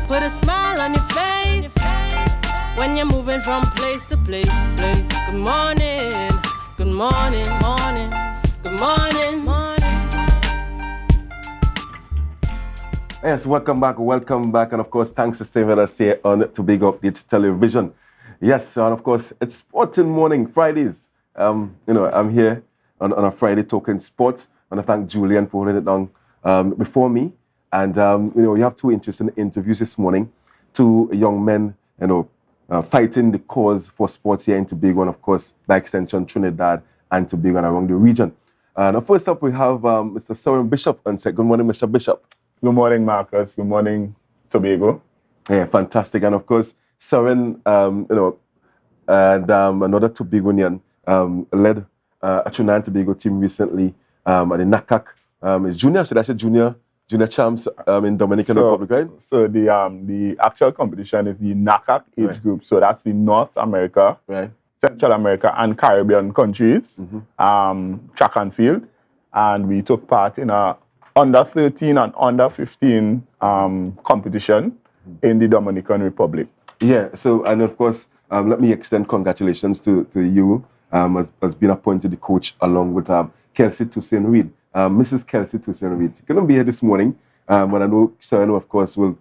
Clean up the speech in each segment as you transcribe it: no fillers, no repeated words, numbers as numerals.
Put a smile on your face when you're moving from place to place. Good morning, good morning, morning, good morning, morning. Yes, welcome back, and of course, thanks for staying with us here on Tobago Updates Television. Yes, and of course, it's Sporting Morning, Fridays. I'm here on a Friday talking sports. I want to thank Julien for holding it down before me. And, we have two interesting interviews this morning. Two young men, fighting the cause for sports here in Tobago, and of course, by extension, Trinidad and Tobago and around the region. Now, first up, we have Mr. Soren Bishop on set. Good morning, Mr. Bishop. Good morning, Marcus. Good morning, Tobago. Yeah, fantastic. And of course, Soren, and another Tobagonian led a Trinidad and Tobago team recently at the NACAC. It's junior, so that's a junior champs in Dominican Republic, right? So the actual competition is the NACAC age group. So that's the North America, Central America, and Caribbean countries, track and field. And we took part in a under 13 and under 15 competition in the Dominican Republic. Yeah, so, and of course, let me extend congratulations to you as being appointed the coach along with Kelsey Toussaint-Reed. Mrs. Kelsey Toussaint-Reed. She couldn't be here this morning, but I know Soren, of course, will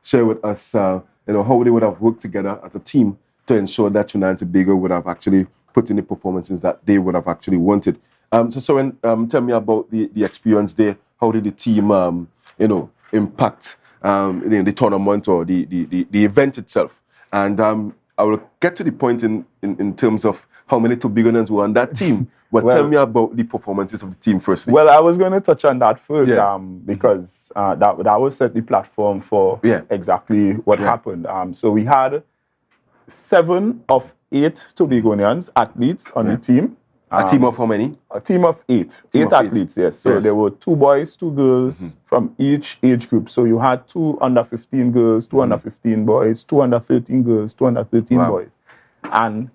share with us how they would have worked together as a team to ensure that Trinidad and Tobago would have actually put in the performances that they would have actually wanted. So Soren, tell me about the experience there. How did the team, impact the tournament or the event itself? And I will get to the point in terms of how many Tobagonians were on that team. But tell me about the performances of the team firstly. Well, I was going to touch on that first because that will set the platform for exactly what happened. So we had 7 of 8 Tobagonians athletes on the team. A team of how many? A team of 8. 8 athletes, yes. So there were 2 boys, 2 girls from each age group. So you had 2 under 15 girls, 2 under 15 boys, 2 under 13 girls, 2 under 13 boys. And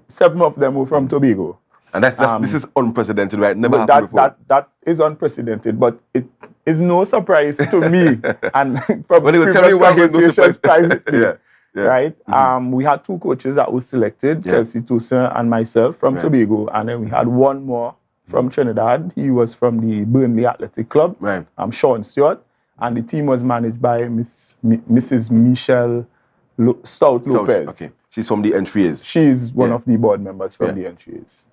7 of them were from Tobago. And this is unprecedented, right? Never happened before. That is unprecedented, but it is no surprise to me. And from previous conversations privately. Right? We had 2 coaches that were selected, Kelsey Toussaint and myself from Tobago, and then we had 1 more from Trinidad. He was from the Burnley Athletic Club, Sean Stewart, and the team was managed by Mrs. Michelle Stout Lopez. Okay, she's from the Entries. She's one of the board members from the Entries.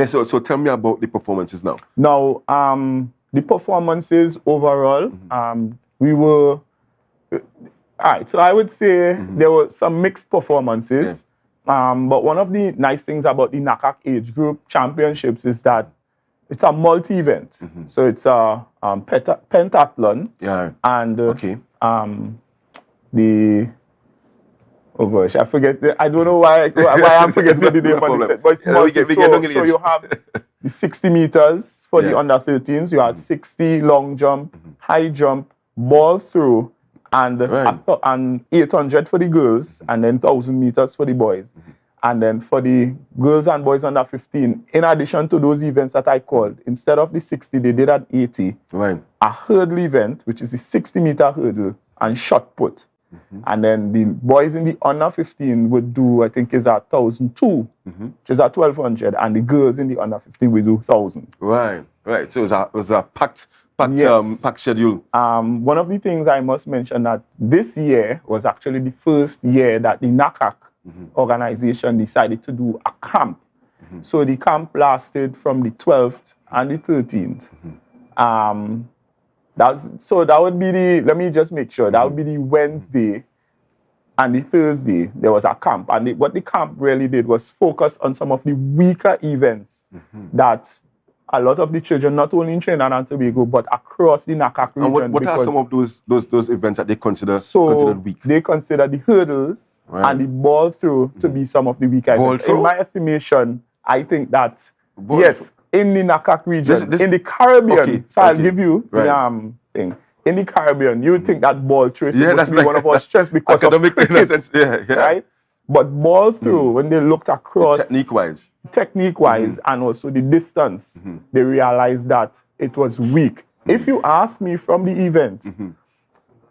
So tell me about the performances now. Now, the performances overall, we were... All right, so I would say there were some mixed performances, but one of the nice things about the NACAC age group championships is that it's a multi-event. So it's a pentathlon, and oh gosh, I forget. I don't know why I'm forgetting the name of the set, but it's multi. So you have the 60 meters for the under 13s. You had 60 long jump, high jump, ball throw, and 800 for the girls, and then 1,000 meters for the boys. And then for the girls and boys under 15, in addition to those events that I called, instead of the 60, they did an 80, a hurdle event, which is the 60-meter hurdle, and shot put. And then the boys in the under 15 would do, I think, is a 1,002, which is a 1,200, and the girls in the under 15 would do 1,000. Right. So it was a packed schedule. One of the things I must mention that this year was actually the first year that the NACAC organization decided to do a camp. So the camp lasted from the 12th and the 13th. That would be let me just make sure, that would be the Wednesday and the Thursday, there was a camp. And what the camp really did was focus on some of the weaker events that a lot of the children, not only in Trinidad and Tobago, but across the NACAC region. And what are some of those events that they considered weak? They consider the hurdles and the ball throw to be some of the weaker events. In my estimation, I think that, in the NACAC region, in the Caribbean, I'll give you the thing. In the Caribbean, you would think that ball throw is supposed to be one of our strengths because of cricket, right? But ball throw, when they looked across... Technique-wise, and also the distance, they realized that it was weak. If you ask me from the event,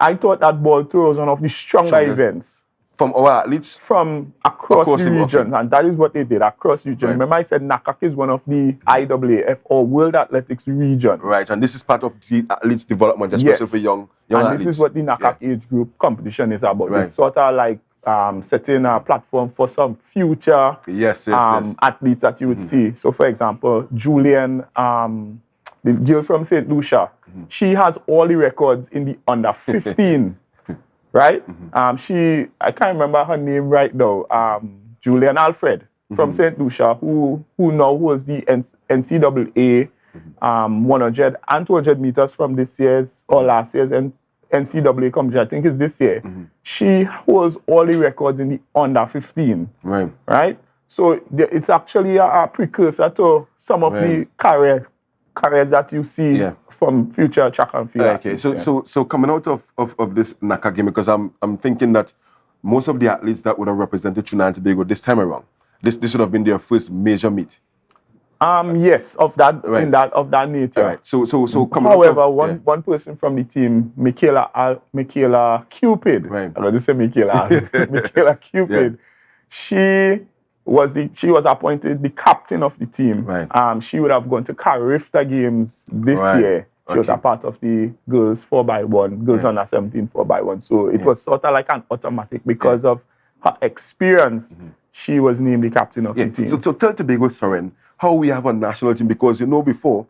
I thought that ball throw was one of the stronger events. From our athletes? From across the region, and that is what they did, across the region. Right. Remember I said NACAC is one of the IAAF or World Athletics regions. Right, and this is part of the athletes' development, especially for young athletes. This is what the NACAC age group competition is about. Right. It's sort of like setting a platform for some future athletes that you would see. So for example, Julien, the girl from St. Lucia, she has all the records in the under 15. Right? I can't remember her name right now. Julian Alfred from St. Lucia, who now holds the NCAA 100 and 200 meters from this year's or last year's NCAA competition. I think it's this year. She holds all the records in the under 15. Right? Right? So it's actually a precursor to some of the careers that you see from future track and field. Okay, so coming out of this NACAC game, because I'm thinking that most of the athletes that would have represented Trinidad and Tobago this time around, this would have been their first major meet. Yes, of that nature. Right. So coming however, one person from the team, Michaela Cupid. Right. I know this is Michaela. Michaela Cupid. She was appointed the captain of the team. Right. She would have gone to Carifta Games this year. She was a part of the girls 4x1, girls under 17 4x1. So it was sort of like an automatic because of her experience. She was named the captain of the team. So tell Tobago, Soren, how we have a national team, because before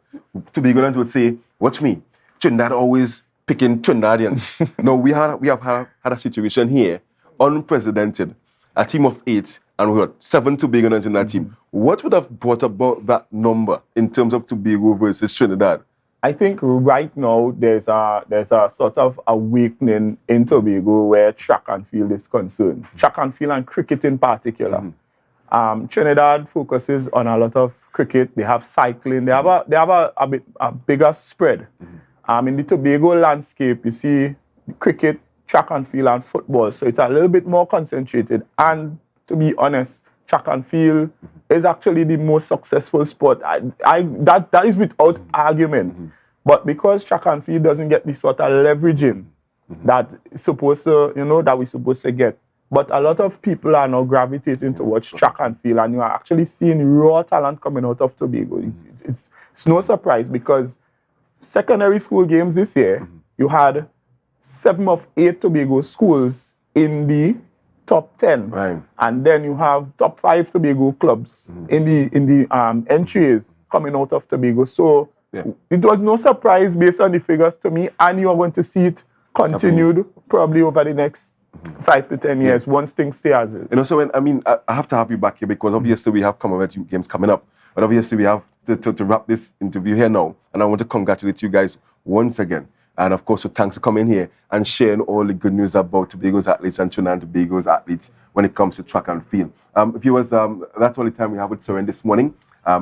Tobagonians would say, watch me, Trinidad always picking Trinidadians. No, we have had a situation here, unprecedented, a team of 8. And we had 7 Tobagonians in that team. What would have brought about that number in terms of Tobago versus Trinidad? I think right now there's a sort of awakening in Tobago where track and field is concerned. Track and field and cricket in particular. Trinidad focuses on a lot of cricket. They have cycling. They have a bigger spread. In the Tobago landscape, you see cricket, track and field, and football. So it's a little bit more concentrated. And to be honest, track and field is actually the most successful sport. That is without argument. But because track and field doesn't get the sort of leveraging that we're supposed to get. But a lot of people are now gravitating towards track and field, and you are actually seeing raw talent coming out of Tobago. It's no surprise, because secondary school games this year, you had 7 of 8 Tobago schools in the top 10, and then you have top 5 Tobago clubs in the entries coming out of Tobago. So it was no surprise based on the figures to me, and you are going to see it continued probably over the next 5 to 10 years once things stay as is. So I have to have you back here, because obviously we have Commonwealth Games coming up, but obviously we have to wrap this interview here now, and I want to congratulate you guys once again. And of course, so thanks for coming here and sharing all the good news about Tobago's athletes and Trinidad and Tobago's athletes when it comes to track and field. Viewers, that's all the time we have with Soren this morning.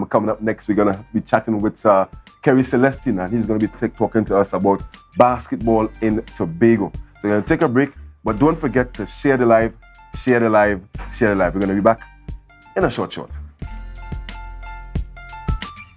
Coming up next, we're going to be chatting with Kerry Celestine, and he's going to be talking to us about basketball in Tobago. So we're going to take a break, but don't forget to share the live, share the live, share the live. We're going to be back in a short.